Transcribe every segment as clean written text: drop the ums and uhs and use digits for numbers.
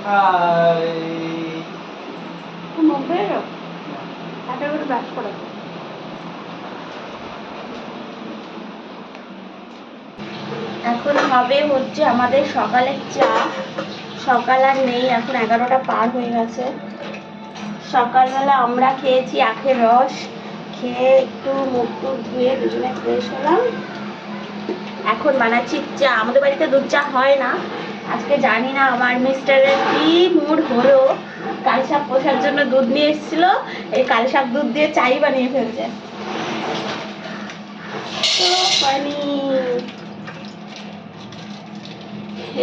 এখন হবে হচ্ছে আমাদের সকালের চা। সকাল আর নেই, এখন 11টা পার হয়ে গেছে। সকালবেলা আমরা খেয়েছি আখের রস, খেয়ে একটু মুখ টুক ধুয়ে দুজনে ফ্রেশ হলাম। এখন বানাচ্ছি চা। আমাদের বাড়িতে দুধ চা হয় না আজকে, জানি না আমার মিস্টারের কি মুড হলো। কালসাপ পোষার জন্য দুধ নিয়ে এসেছিল, এই কালসাপ দুধ দিয়ে চাই বানিয়ে ফেলছে।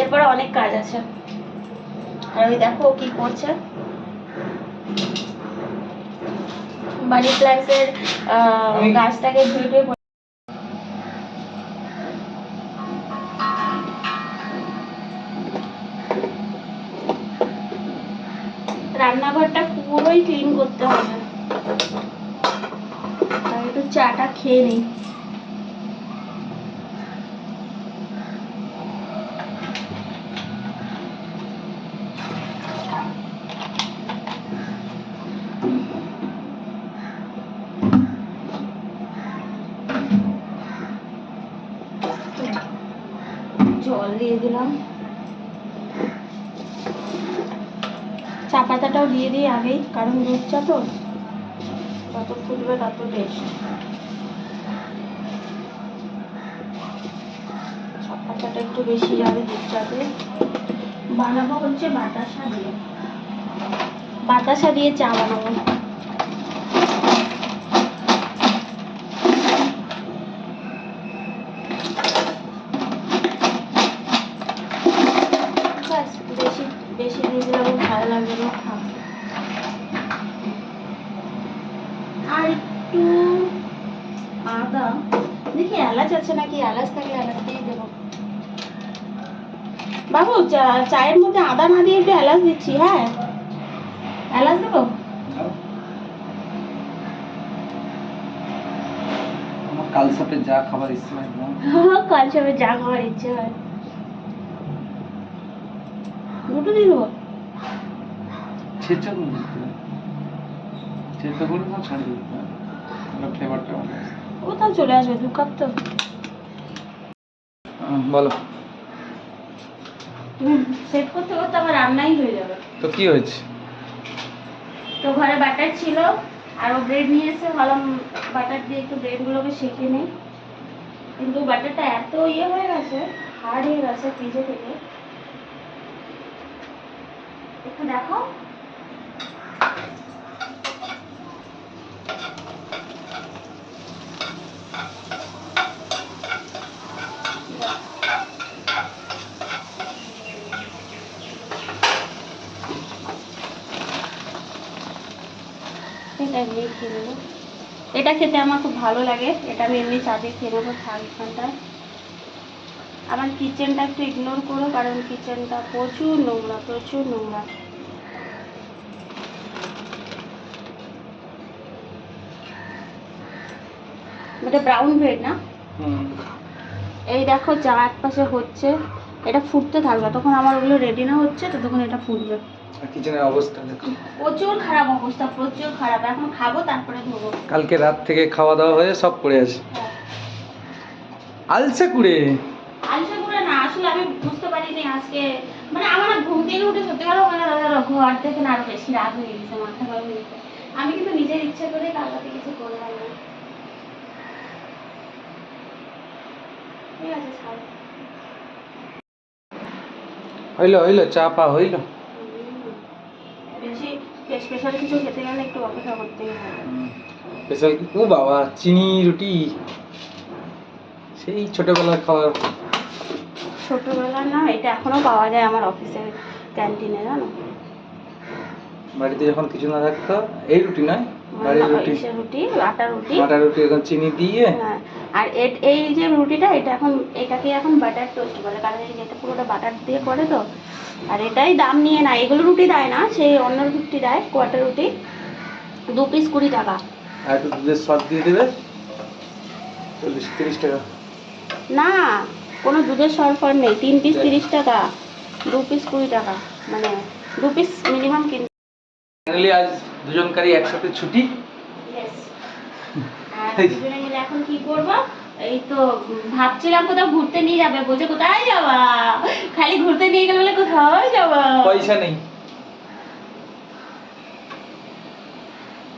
এরপরে অনেক কাজ আছে। আর ওই দেখো কি করছে, মানি প্ল্যান্টের গাছটাকে ধুয়ে রান্নাঘরটা পুরোই ক্লিন করতে হবে। আর একটু চাটা খেয়ে নিই। জল দিয়ে দিলাম, চা পাতাটাও দিয়ে দিই আগেই, কারণ দুধ চা তো যত ফুটবে তত টেস্ট। চা পাতাটা একটু বেশি যাবে দুধ চাতে। বানাবো হচ্ছে বাতাসা দিয়ে, বাতাসা দিয়ে চা বানাবো। বেশি বেশি দিয়ে দিলে আমার ভালো লাগবে না। আর একটু আদা, দেখি এলাচ আছে নাকি, এলাচ থাকলে এলাচ দিয়ে দেবো। বাবু চায়ের মধ্যে আদা না দিয়ে একটু এলাচ দিচ্ছি। হ্যাঁ, এলাচ দেবো। কালসাপে যা খাবার ইচ্ছে হয়, কালসাপে যা খাবার ইচ্ছে হয় দুটো দিয়ে দেবো। ছেঁচা করে দিতে হবে, ছেঁচা করে না ছাড়িয়ে দিতে হবে, ফ্লেভারটা ভালো আসে। ও তাও চলে আসবে, 2 কাপ তো। বলো। সেট করতে করতে আমার রান্নাই হয়ে যাবে। তো কি হয়েছে? তো ঘরে বাটার ছিল আর ও ব্রেড নিয়ে এসে ভাবলাম বাটার দিয়ে একটু ব্রেডগুলোকে সেঁকে নিই, কিন্তু বাটারটা এত ইয়ে হয়ে গেছে, হার্ড হয়ে গেছে ফ্রিজে থেকে। একটু দেখো। এটা দিয়ে খেয়ে নেবো, এটা খেতে আমার খুব ভালো লাগে। এটা আমি এমনি চা দিয়ে খেয়ে নেবো এখানটায়। আমার কিচেনটা একটু ইগনোর করো, কারণ কিচেনটা প্রচুর নোংরা, প্রচুর নোংরা। এটা ব্রাউন ব্রেড না? এই দেখো চা এক পাশে হচ্ছে, এটা ফুটতে থাকবে, তখন আমার ওগুলো রেডি না হচ্ছে, তো তখন এটা ফুটবে। কিচেনের অবস্থা দেখো, প্রচুর খারাপ অবস্থা, প্রচুর খারাপ। এখন খাবো তারপরে ধোবো। কালকে রাত থেকে খাওয়া দাওয়া হয়ে সব পড়ে আছে। আলসে কুড়ে না, আসলে আমি বুঝতে পারিনি আজকে, মানে আমার ঘুম থেকে উঠে সত্যি কথা মানে ঘর থেকে আরো বেশি রাত হয়ে গেছে, মাথা গরম হয়ে গেছে। আমি কিন্তু নিজের ইচ্ছা করে কাল রাতে কিছু করলাম না। ঠিক আছে, ছাড়ো। হইলো চা পা হইলো। বেশি স্পেশাল কিছু খেতে গেলে একটু অপেক্ষা করতেই হয়। স্পেশাল ও বাবা, চিনি রুটি সেই ছোটবেলার খাবার। ছোটবেলা না, এটা এখনো পাওয়া যায় আমার অফিসের ক্যান্টিনে, জানো। বাড়িতে যখন কিছু না থাকতো, এই রুটি নয়, বাড়ির রুটি, আটা রুটি এখন চিনি দিয়ে। হ্যাঁ, আর এই যে রুটিটা, এটা এখন এটাকে এখন বাটার টোস্ট বলে, কারণ এই যেটা পুরোটা বাটার দিয়ে করে তো। আর এটাই দাম নিয়ে না, এগুলো রুটি দেয় না, সেই অন্য রুটি দেয়, কোয়াটার রুটি 2 পিস 20 টাকা। আর একটু দুধের সর দিয়ে দেবে, 40-30 টাকা। না, কোনো দুধের সরফর নেই, 3 পিস 30 টাকা, 2 পিস 20 টাকা, মানে 2 পিস মিনিমাম কিনতে। ফাইনালি আজ দুজনকারই একসাথে ছুটি। Yes. আর দুজনে মিলে এখন কি করবো? এই তো ভাবছিলাম কোথাও ঘুরতে নিয়ে যাবে, বলছে কোথায় যাবা, খালি ঘুরতে নিয়ে গেলে বলে কোথায় যাবা, পয়সা নেই।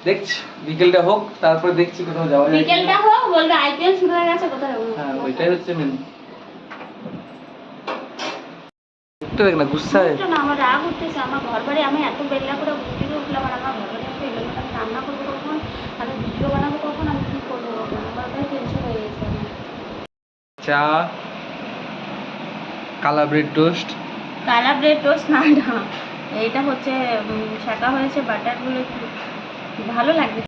দেখছি বিকেলটা হোক, তারপর দেখছি কোথাও যাওয়া যায়। বিকেলটা হোক, বলবে আইপিএল শুরু হয়ে গেছে, কোথায় যাবো? হ্যাঁ, ওইটাই হচ্ছে মেন। একটু দেখ না গুসায়। না, আমার রাগ উঠতেছে। আমার ঘর বাড়ি, আমি এত বেলা করে ঘুম থেকে উঠলাম, আর আমার ঘর বাড়ি এত এলোমেলো, আমি রান্না করবো কখন, আমি ভিডিও বানাবো কখন, আমি কি করবো কখন, আমার ওটাই টেনশন হয়ে গেছে আমার। চা, কালা ব্রেড টোস্ট। কালা ব্রেড টোস্ট না, এইটা হচ্ছে শাঁকা হয়েছে, বাটারগুলো একটু ভালো লাগবে।